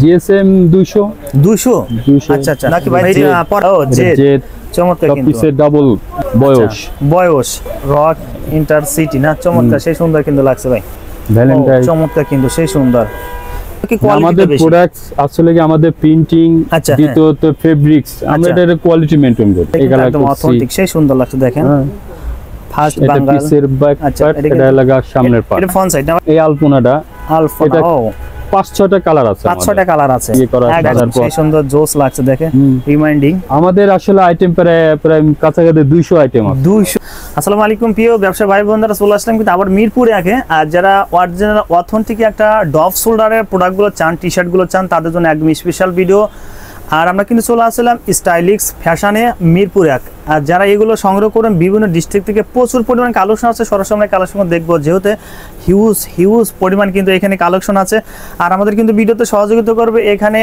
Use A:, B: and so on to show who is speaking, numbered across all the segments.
A: GSM 200
B: আচ্ছা আচ্ছা নাকি ভাই ও জেড চমৎকার কিন্তু
A: পিসের ডাবল
B: বয়স রক ইন্টারসিটি না চমৎকার সেই সুন্দর কিন্তু লাগছে ভাই
A: ভ্যালেন্টাইন
B: চমৎকার কিন্তু সেই সুন্দর
A: আমাদের প্রোডাক্টস আসলে কি আমাদের প্রিন্টিং দ্বিতীয়ত ফেব্রিক্স আমরা এর কোয়ালিটি মেইনটেইন করি
B: একদম অথেন্টিক সেই সুন্দর লাগছে দেখেন ফার্স্ট বাঙ্গাল
A: পিসের ব্যাক পার্ট এটা লাগা সামনের পার্ট
B: এটা ফ্রন্ট সাইড না
A: এই আলপনাটা
B: আলপনা
A: 5-6টা কালার আছে
B: 5-6টা কালার আছে একদম সেই সুন্দর জোস লাগছে দেখেন রিমাইন্ডিং
A: আমাদের আসলে আইটেম প্রায় কাছাকাছি 200 আইটেম আছে
B: 200 আসসালামু আলাইকুম প্রিয় ব্যবসা ভাই বোনেরা চলে আসলাম কিন্তু আবার মিরপুরে আগে আর যারা অরিজিনাল অথেন্টিক একটা ডভ শোল্ডারের প্রোডাক্টগুলো চান টি-শার্ট গুলো চান তাদের জন্য একদম স্পেশাল ভিডিও আর আমরা কিন্তু চলে আসলাম স্টাইলিক্স ফ্যাশনে মিরপুরে আর যারা এগুলো সংগ্রহ করেন বিভিন্ন ডিস্ট্রিক্ট থেকে প্রচুর পরিমাণ কালেকশন আছে সরাসরি আমরা কালেকশন দেখবো যেহেতু হিউজ পরিমাণ কিন্তু এখানে কালেকশন আছে আর আমাদের কিন্তু ভিডিওতে সহযোগিতা করবে এখানে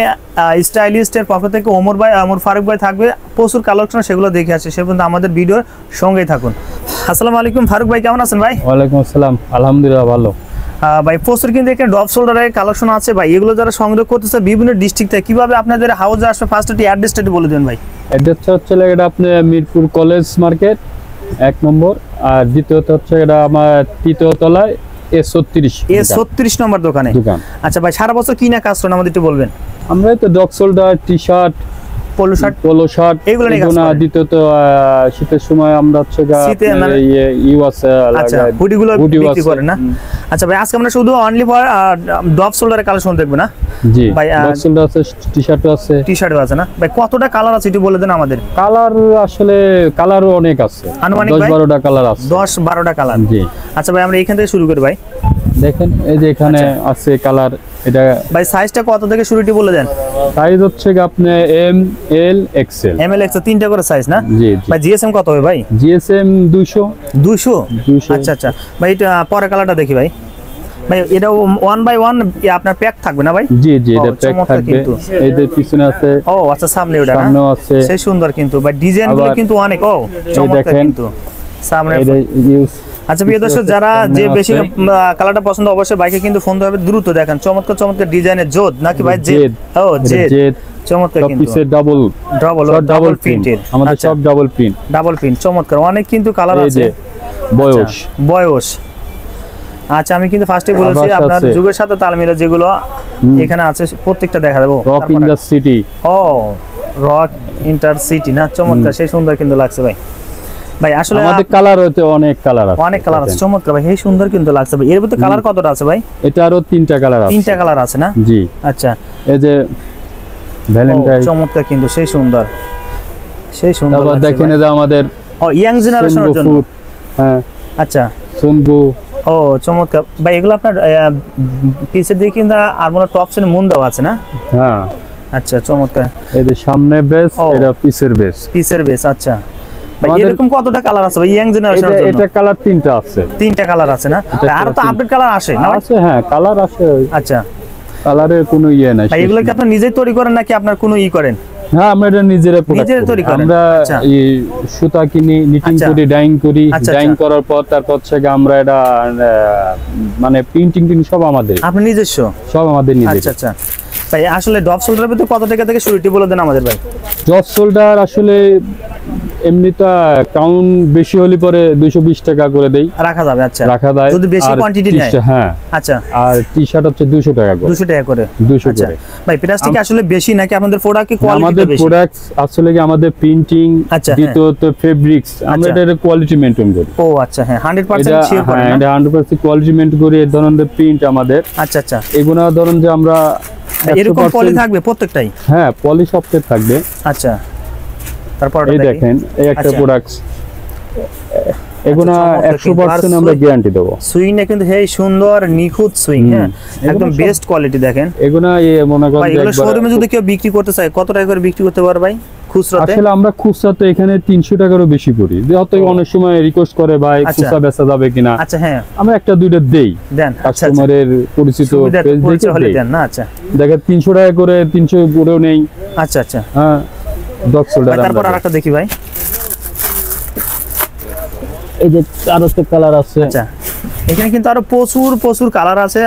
B: স্টাইলিস্টের পক্ষ থেকে ওমর ফারুক ভাই থাকবে প্রচুর কালেকশন সেগুলো দেখে আসে সে পর্যন্ত আমাদের ভিডিওর সঙ্গেই থাকুন। আসসালামু আলাইকুম ফারুক ভাই, কেমন আছেন ভাই?
A: ওয়ালাইকুম আসসালাম, আলহামদুলিল্লাহ ভালো
B: ভাই। প্রচুর কিন্তু এখানে ডভ শোল্ডারের কালেকশন আছে ভাই, এগুলো যারা সংগ্রহ করতেছে বিভিন্ন ডিস্ট্রিক্ট থেকে কিভাবে আপনাদের হাউসে আসবে ফার্স্ট অ্যাড্রেসটা বলে দেন ভাই।
A: অ্যাড্রেসটা হচ্ছে এটা আপনি মিরপুর কলেজ মার্কেট 1 নম্বর আর দ্বিতীয়ত হচ্ছে এটা আমার তৃতীয় তলায় A36
B: নম্বর দোকান। আচ্ছা ভাই, সারা বছর কি না কাজ করেন আমাদের একটু বলবেন।
A: আমরা তো ডগ শোল্ডার, টি-শার্ট, পোলো শার্ট এগুলো দ্বিতীয়ত শীতের সময় আমরা হচ্ছে
B: হুডিগুলো বিক্রি করেন না। আচ্ছা ভাই, আজকে আমরা শুধু অনলি ফর ডভ শোল্ডারের কালেকশন দেখব না?
A: জি ভাই, ডগ শোল্ডার আছে, টি-শার্টও
B: আছে না ভাই? কতটা কালার আছে একটু বলে দেন আমাদের।
A: কালার আসলে কালারও অনেক আছে, আনুমানিক 10-12টা কালার আছে।
B: 10-12টা কালার, জি। আচ্ছা ভাই, আমরা এখান থেকে শুরু করি ভাই।
A: দেখেন এই যে এখানে আছে কালার, এটা
B: ভাই সাইজটা কত থেকে শুরুটি বলে দেন।
A: সাইজ হচ্ছে আপনি এম এল এক্সএল,
B: তিনটা করে সাইজ না?
A: জি
B: ভাই জিএসএম কত হবে ভাই?
A: জিএসএম 200।
B: আচ্ছা ভাই, এটা পরের কালারটা দেখি ভাই। ভাই এটা 1 বাই 1 আপনার প্যাক থাকবে না ভাই?
A: জি এটা প্যাক থাকবে। এই যে পিছনে আছে,
B: ও আচ্ছা, সামনে ওটা না,
A: সামনেও আছে,
B: সেই সুন্দর কিন্তু ভাই, ডিজাইনগুলো কিন্তু অনেক চমৎকার কিন্তু সামনে। আচ্ছা প্রিয় দর্শক, যারা যে বেশি কালারটা পছন্দ অবশ্যই বাইকে কিন্তু ফোন দিতে হবে দ্রুত। দেখেন চমৎকার ডিজাইনের জোদ নাকি ভাই? জেড, ও জেড চমৎকার কিন্তু
A: পিসের ডাবল প্রিন্টের, আমাদের সব ডাবল প্রিন্ট
B: চমৎকার অনেক কিন্তু কালার আছে। বয়স আচ্ছা, আমি কিন্তু ফার্স্টে বলেছি আপনার যুগের সাথে তাল মিলে যেগুলো এখানে আছে প্রত্যেকটা দেখা দেবো।
A: রক ইন্টারসিটি,
B: রক ইন্টারসিটি না চমৎকার সেই সুন্দর কিন্তু লাগছে ভাই। ভাই আসলে
A: আমাদের কালার হতে অনেক কালার আছে,
B: চমৎকার ভাই, এই সুন্দর কিন্তু লাগছে ভাই। এর ভিতরে কালার কতটা আছে ভাই?
A: এটা আরো 3টা কালার আছে।
B: 3টা কালার আছে না?
A: জি।
B: আচ্ছা,
A: এই যে ভ্যালেন্টাইন
B: চমৎকার কিন্তু সেই সুন্দর
A: তারপর দেখেন এই যে আমাদের
B: ইয়াং জেনারেশনের জন্য।
A: হ্যাঁ
B: আচ্ছা,
A: সুনবু,
B: চমৎকার ভাই। এগুলো আপনার পিসের দিকে কিন্তু আর মনে টপসের মুন দেওয়া আছে না?
A: হ্যাঁ
B: আচ্ছা চমৎকার।
A: এই যে সামনে বেস, এটা পিসের বেস।
B: আচ্ছা ভাই, এরকম কতটা কালার আছে ভাই ইয়াং জেনারেশনের জন্য?
A: এটা কালার 3টা আছে।
B: 3টা কালার আছে না? আর তো আপডেট কালার আসে না?
A: আছে, হ্যাঁ কালার আসে।
B: আচ্ছা,
A: কালারের কোনো নাই
B: ভাই। এগুলো কি আপনি নিজেই তৈরি করেন নাকি আপনার কোনো করেন?
A: হ্যাঁ, আমরা এটা নিজেরা
B: তৈরি করি।
A: আমরা এই সুতা কিনি, নিটিং করি, ডাইং করি। ডাইং করার পর তারপর থেকে আমরা এটা মানে প্রিন্টিং সব আমাদের,
B: আপনার নিজস্ব সব
A: আমাদের নিজস্ব।
B: আচ্ছা ভাই, আসলে ডভ শোল্ডারের ভিতরে কত টাকা থেকে শুরুটি বলে দেন আমাদের ভাই।
A: ডভ শোল্ডার আসলে এমনিটা কাউন্ট বেশি হলে পরে 220 টাকা করে দেই, রাখা যাবে। আচ্ছা, রাখা যায়
B: যদি বেশি কোয়ান্টিটি নেয়।
A: হ্যাঁ আচ্ছা। আর টি-শার্ট হচ্ছে 200 টাকা করে।
B: 200 টাকা করে। ভাই প্লাস্টিক আসলে বেশি নাকি আপনাদের প্রোডাক্ট কি কোয়ালিটি বেশি?
A: আমাদের প্রোডাক্টস আসলে কি আমাদের প্রিন্টিং দ্বিতীয়ত ফেব্রিক্স আমরা এর কোয়ালিটি মেইনটেইন করি।
B: ও আচ্ছা, হ্যাঁ 100% শিওর করেন।
A: হ্যাঁ, এটা 100% কোয়ালিটি মেইনটেইন করি। এই ধরনের প্রিন্ট আমাদের। আচ্ছা এগুলো ধরুন যে আমরা
B: এরকম পলি থাকবে প্রত্যেকটাই?
A: হ্যাঁ, পলি সফটওয়্যার থাকবে।
B: আচ্ছা, তারপর
A: এই দেখেন এই একটা প্রোডাক্টস, এগুলো 100% আমরা গ্যারান্টি দেব।
B: সুইংটা কিন্তু হেই সুন্দর নিখুঁত সুইং, হ্যাঁ একদম বেস্ট কোয়ালিটি। দেখেন
A: এগুলো মনে করেন
B: এগুলো শোরুমে যদি কেউ বিক্রি করতে চায় কত টাকা করে বিক্রি করতে পারবে ভাই খুচরাতে?
A: আসলে আমরা খুচরাতে এখানে 300 টাকারও বেশি করি। যেহেতু অনেক সময় রিকোয়েস্ট করে ভাই খুচরা বেচা যাবে কিনা।
B: আচ্ছা হ্যাঁ,
A: আমরা একটা দুইটা দেই,
B: দেন
A: কাস্টমারের পরিচিত পেজ দেখে
B: দেন না? আচ্ছা,
A: দেখেন 300 টাকা করে, 300 করেও নেই।
B: আচ্ছা
A: হ্যাঁ, ডগ শোল্ডার।
B: তারপর আরেকটা দেখি ভাই।
A: এই যে আরো একটা কালার আছে।
B: আচ্ছা এখানে কিন্তু আরো প্রচুর প্রচুর কালার আছে,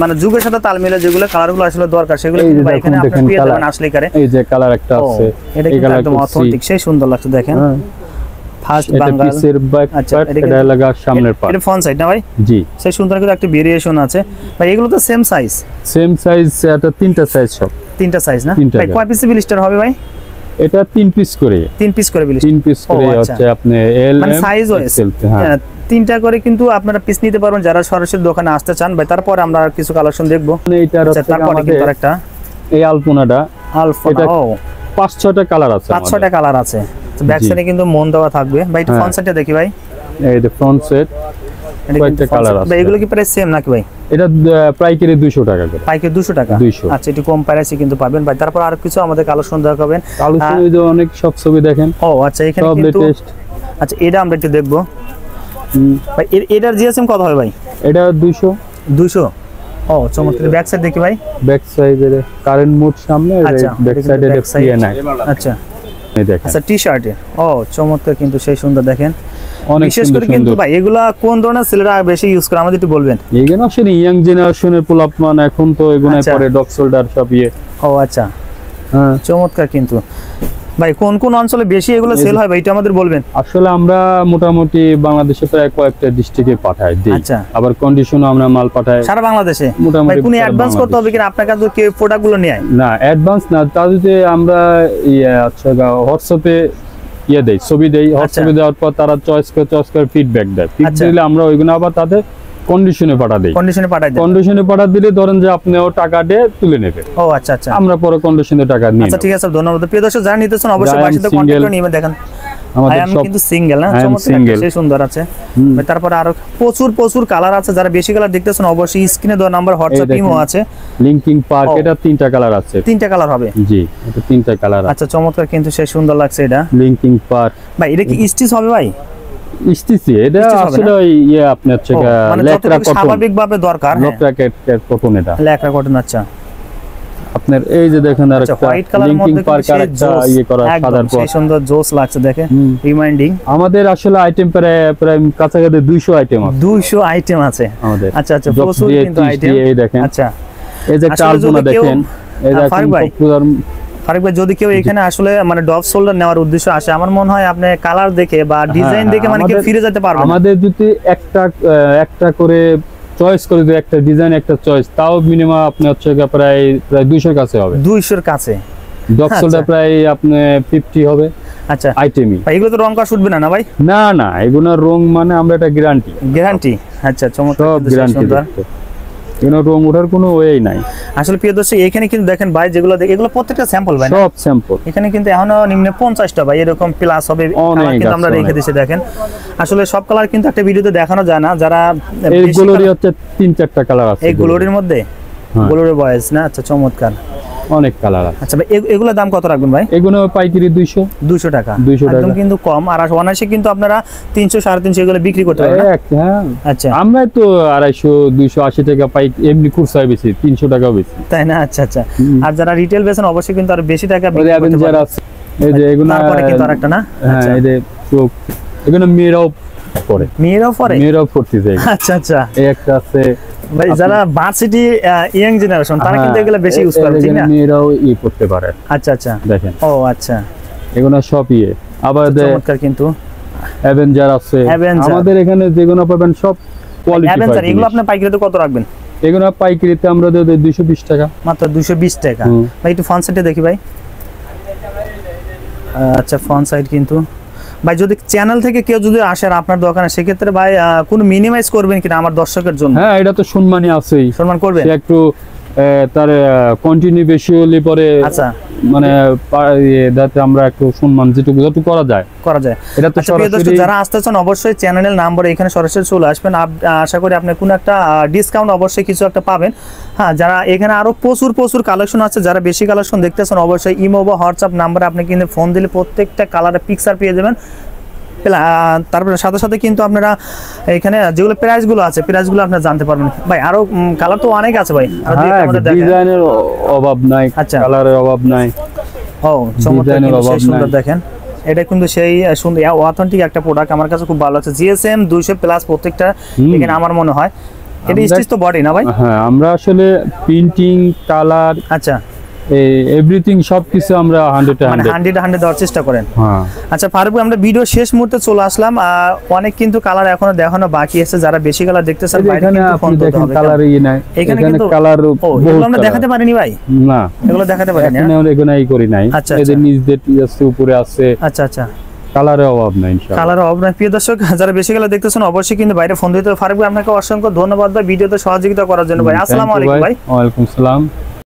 B: মানে যুগের সাথে তাল মিলে যেগুলো কালারগুলো আসলে দরকার সেগুলো কিন্তু ভাই এখানে আপনি পেয়ে যাবেন আসলে কারে।
A: এই যে কালার একটা আছে,
B: এটা কিন্তু একদম অথেন্টিক, সেই সুন্দর লাগছে দেখেন। ফার্স্ট বাঙ্গাল,
A: পিসের ব্যাক পার্ট, এটা লাগা সামনের পার্ট,
B: এটা ফ্রন্ট সাইড না ভাই?
A: জি,
B: সেই সুন্দর করে একটা ভেরিয়েশন আছে ভাই। এগুলো তো সেম সাইজ,
A: এটা তিনটা সাইজ, সব
B: তিনটা সাইজ না ভাই? কয় পিস ব্লিস্টার হবে ভাই?
A: এটা 3 পিস করে,
B: 3 পিস করে ব্লিস্টার,
A: 3 পিস করে হচ্ছে আপনি এল
B: মানে সাইজ ওয়াইজ তিনটা করে কিন্তু আপনারা পিস নিতে পারবেন যারা সরাসরি দোকানে আসতে চান ভাই। তারপর আমরা কিছু কালেকশন দেখবো।
A: এইটার
B: তারপরে কিন্তু আরেকটা
A: এই আলপনাটা,
B: আলপনা, ও
A: 5-6টা কালার আছে,
B: 5-6টা কালার আছে। তো ব্যাক সাইডে কিন্তু মন দেওয়া থাকবে ভাই। এটা ফ্রন্ট সাইডটা দেখি ভাই,
A: এই যে ফ্রন্ট সেট, কয়টা কালার আছে
B: ভাই? এগুলো কি প্রাইস সেম নাকি ভাই?
A: এটা পাইকারি 200 টাকা করে,
B: পাইকারি 200 টাকা।
A: 200।
B: আচ্ছা, একটু কম প্রাইসে কিন্তু পাবেন ভাই। তারপর আর কিছু আমাদের কালেকশন দেখাবেন।
A: কালেকশন এই যে অনেক সব ছবি দেখেন।
B: ও আচ্ছা, এখানে কিন্তু আচ্ছা এটা আমরা একটু দেখবো ভাই। এটার জিএসএম কত হবে ভাই? এটা 200। ও চমৎকার। ব্যাক সাইড দেখি ভাই,
A: ব্যাক সাইডে কারেন্ট মোড সামনে, ব্যাক সাইডে ফ্রি নাই।
B: আচ্ছা
A: এই দেখেন,
B: আচ্ছা টি-শার্টে, ও চমৎকার কিন্তু সেই সুন্দর দেখেন।
A: অনেক
B: বিশেষ করে কিন্তু ভাই এগুলা কোন ধরনের ছেলেরা বেশি ইউজ করে আমাদের একটু বলবেন?
A: এগুলো আসলে ইয়াং জেনারেশনের পোলাপমান এখন তো এগুলো পরে ডগ শোল্ডার সব ইয়ে।
B: ও আচ্ছা, হ্যাঁ চমৎকার কিন্তু ভাই। কোন কোন অঞ্চলে বেশি এগুলো সেল হয় ভাই এটা আমাদের বলবেন?
A: আসলে আমরা মোটামুটি বাংলাদেশে প্রায় কয়েকটা ডিস্ট্রিক্টে পাঠাই দিই।
B: আচ্ছা,
A: আবার কন্ডিশনে আমরা মাল পাঠাই সারা
B: বাংলাদেশে। মোটামুটি কোন অ্যাডভান্স করতে হবে কিনা আপনার কাছে কেউ প্রোডাক্টগুলো নিয়ে?
A: না, অ্যাডভান্স না, তা যদি আমরা আচ্ছা হোয়াটসঅ্যাপে দেই, ছবি দেই, হোয়াটসঅ্যাপে দেওয়ার পর তারা চয়েস করে ফিডব্যাক দেয়। ফিডব্যাক দিলে আমরা ওইগুলো আবার তাদের কন্ডিশনে পাঠা দেই। কন্ডিশনে পাঠা দিলে ধরেন যে আপনিও টাকা দিয়ে তুলে নেবে।
B: ও আচ্ছা আচ্ছা,
A: আমরা পরে কন্ডিশনে টাকা নিই।
B: আচ্ছা ঠিক আছে, ধন্যবাদ। প্রিয় দর্শক যারা নিতেছেন অবশ্যই বাড়িতে কন্টাক্ট করে নিয়ে দেখেন। আমি কিন্তু সিঙ্গেল না, চমৎকার সেই সুন্দর আছে। তারপর আরো প্রচুর প্রচুর কালার আছে। যারা বেশি কালার দেখতেছেন অবশ্যই স্ক্রিনে দেওয়া নাম্বার হোয়াটসঅ্যাপ ইমো আছে।
A: লিংকিং পার্ক, এটা 3টা কালার আছে।
B: 3টা কালার হবে? জি,
A: এটা 3টা কালার।
B: আচ্ছা চমৎকার কিন্তু সেই সুন্দর লাগছে এটা।
A: লিংকিং পার্ক ভাই,
B: এটা কি স্টিচ হবে ভাই?
A: স্টিচি, এটা আসলে আপনার লেকরা কটন,
B: স্বাভাবিকভাবে দরকার
A: লেকরা কটন, এটা লেকরা কটন।
B: আচ্ছা,
A: আপনার এই যে দেখেন আরেকটা
B: হোয়াইট কালারের মধ্যে
A: আরেকটা করা সাদার পর
B: সেই সুন্দর জোস লাগছে দেখেন। রিমাইন্ডিং
A: আমাদের আসলে আইটেম প্রায় কাছাকাছি 200 আইটেম আছে।
B: 200 আইটেম আছে আমাদের। আচ্ছা আচ্ছা, প্রচুর কিন্তু আইটেম।
A: এই দেখেন,
B: আচ্ছা
A: এই যে কালবোনা দেখেন, এই দেখেন
B: ফারুক ভাই, যদি কেউ এখানে আসলে মানে ডব শোল্ডার নেওয়ার উদ্দেশ্য আসে, আমার মনে হয় আপনি কালার দেখে বা ডিজাইন দেখে মানে কেউ ফিরে যেতে পারবে।
A: আমাদের যদি একটা করে চয়েস করে দিই, একটা ডিজাইন একটা চয়েস, তাও মিনিমাম আপনি হচ্ছে প্রায় 200 কাছে হবে।
B: 200 এর কাছে
A: ডব শোল্ডার প্রায় আপনি 50 হবে।
B: আচ্ছা,
A: আইটেমই
B: এগুলো তো রং কাজ উঠবে না ভাই?
A: না না, এগুলোর রং মানে আমরা এটা গ্যারান্টি।
B: আচ্ছা চমৎকার,
A: গ্যারান্টি। এগুলো রং ওঠার কোনো ওয়েই নাই।
B: আসলে প্রিয় দর্শক এখানে কিন্তু দেখেন ভাই, যেগুলো এগুলো প্রত্যেকটা স্যাম্পল ভাই,
A: সব স্যাম্পল।
B: এখানে কিন্তু এখনো নিম্নে 50টা ভাই এরকম প্লাস হবে কিন্তু আমরা রেখে দিয়েছি দেখেন। আসলে সব কালার কিন্তু একটা ভিডিওতে দেখানো যায় না। যারা
A: এইগুলোরই হচ্ছে 3-4টা কালার আছে
B: এই গ্লোরির মধ্যে, গ্লোরির বয়েস না। আচ্ছা চমৎকার,
A: অনেক কালার আছে।
B: আচ্ছা ভাই, এগুলোর দাম কত রাখবেন ভাই?
A: এগুলো পাইকারি 200 টাকা,
B: একদম কিন্তু কম। আর অনায়াসে কিন্তু আপনারা 300-350 এগুলো বিক্রি করতে পারবেন। আচ্ছা, আমরা
A: তো 250-280 টাকা পাই, এমনি খুচরা বেশি 300 টাকাও বেশি,
B: তাই না? আচ্ছা আচ্ছা, আর যারা রিটেল বেচেন অবশ্যই কিন্তু আর বেশি টাকা বিক্রি করতে পারবেন।
A: এই যে এগুলো
B: তারপরে কিন্তু আরেকটা না,
A: আচ্ছা এই যে এগুলো মেয়েরাও পড়তেছে।
B: আচ্ছা আচ্ছা,
A: এই একটা আছে
B: ভাই, যারা ভার্সিটি ইয়াং জেনারেশন তারা কিন্তু এগুলো বেশি ইউজ করে, ঠিক না?
A: মেয়েরাও করতে পারে।
B: আচ্ছা আচ্ছা, দেখেন। ও আচ্ছা,
A: এগুলো সব আবার
B: চমৎকার কিন্তু
A: অ্যাভেঞ্জার আছে আমাদের এখানে, যেগুলো পাবেন সব কোয়ালিটি।
B: অ্যাভেঞ্জার এগুলো আপনি পাইকারিতে কত রাখবেন?
A: এগুলো পাইকারিতে আমরা দেব 220 টাকা,
B: মাত্র 220 টাকা। ভাই একটু ফ্রন্ট সাইডে দেখি ভাই। আচ্ছা, ফ্রন্ট সাইড কিন্তু ভাই, যদি চ্যানেল থেকে কেউ যদি আসে আপনার দোকানে, সেক্ষেত্রে ভাই কোনো মিনিমাইজ করবেন কিনা আমার দর্শকের জন্য?
A: হ্যাঁ, এটা তো সম্মানই আছেই, সম্মান করবেন। একটু তার কন্টিনিউ বেশি হলে পরে আচ্ছা মানে যাতে আমরা একটু সম্মান যেটুকু করা যায়। এটা তো সরাসরি
B: যারা আসতেছেন অবশ্যই চ্যানেলের নাম্বার এখানে সরাসরি চলে আসবেন। আশা করি আপনি কোনো একটা ডিসকাউন্ট অবশ্যই কিছু একটা পাবেন। হ্যাঁ, যারা এখানে আরো প্রচুর কালেকশন আছে, যারা বেশি কালেকশন দেখতেছেন অবশ্যই ইমো বা হোয়াটসঅ্যাপ নাম্বারে আপনি কিন্তু ফোন দিলে প্রত্যেকটা কালারের পিকচার পেয়ে যাবেন। তারপরে সাথে সাথে কিন্তু আপনারা এখানে যেগুলো প্রাইসগুলো আছে, প্রাইসগুলো আপনারা জানতে পারবেন। ভাই আরো কালার তো অনেক আছে ভাই,
A: ডিজাইনের অভাব নাই, আচ্ছা কালারের অভাব নাই।
B: ও চমৎকার, সুন্দর দেখেন। এটা কিন্তু সেই সুন্দর অথেন্টিক একটা প্রোডাক্ট, আমার কাছে খুব ভালো লাগছে। জিএসএম 200+ প্রত্যেকটা, এখানে আমার মনে হয় এটা স্টিচ তো বডি না ভাই?
A: হ্যাঁ, আমরা আসলে প্রিন্টিং, কালার,
B: আচ্ছা,
A: এভরিথিং সবকিছু আমরা
B: 100 দেওয়ার চেষ্টা করেন।
A: হ্যাঁ।
B: আচ্ছা ফারুক ভাই, আমরা ভিডিও শেষ মুহূর্তে চলে আসলাম। অনেক কিন্তু কালার এখনো দেখানো বাকি আছে, যারা বেশি কালার দেখতে চান বাইরে
A: এখানে
B: কিন্তু ফোন
A: আপনি
B: করতে
A: দেখেন
B: হবে।
A: কালার নাই,
B: এখানে
A: এখানে
B: কিন্তু
A: কালার
B: এগুলো আমরা দেখাতে পারিনি ভাই,
A: না,
B: এগুলো দেখাতে পারিনি।
A: এখানে আমরা এগুলো করি নাই।
B: আচ্ছা,
A: এদের নিচ দিয়ে আছে, উপরে আছে,
B: আচ্ছা আচ্ছা,
A: কালারের অভাব নাই ইনশাআল্লাহ।
B: কালার অভাব নাই। প্রিয় দর্শক, যারা বেশি কালার দেখতেছেন অবশ্যই কিন্তু বাইরে ফোন দিতে হবে। ফারুক ভাই আপনাকে অসংখ্য ধন্যবাদ ভাই ভিডিওতে সহযোগিতা করার জন্য ভাই। আসসালামু আলাইকুম ভাই।
A: ওয়ালাইকুম আসসালাম।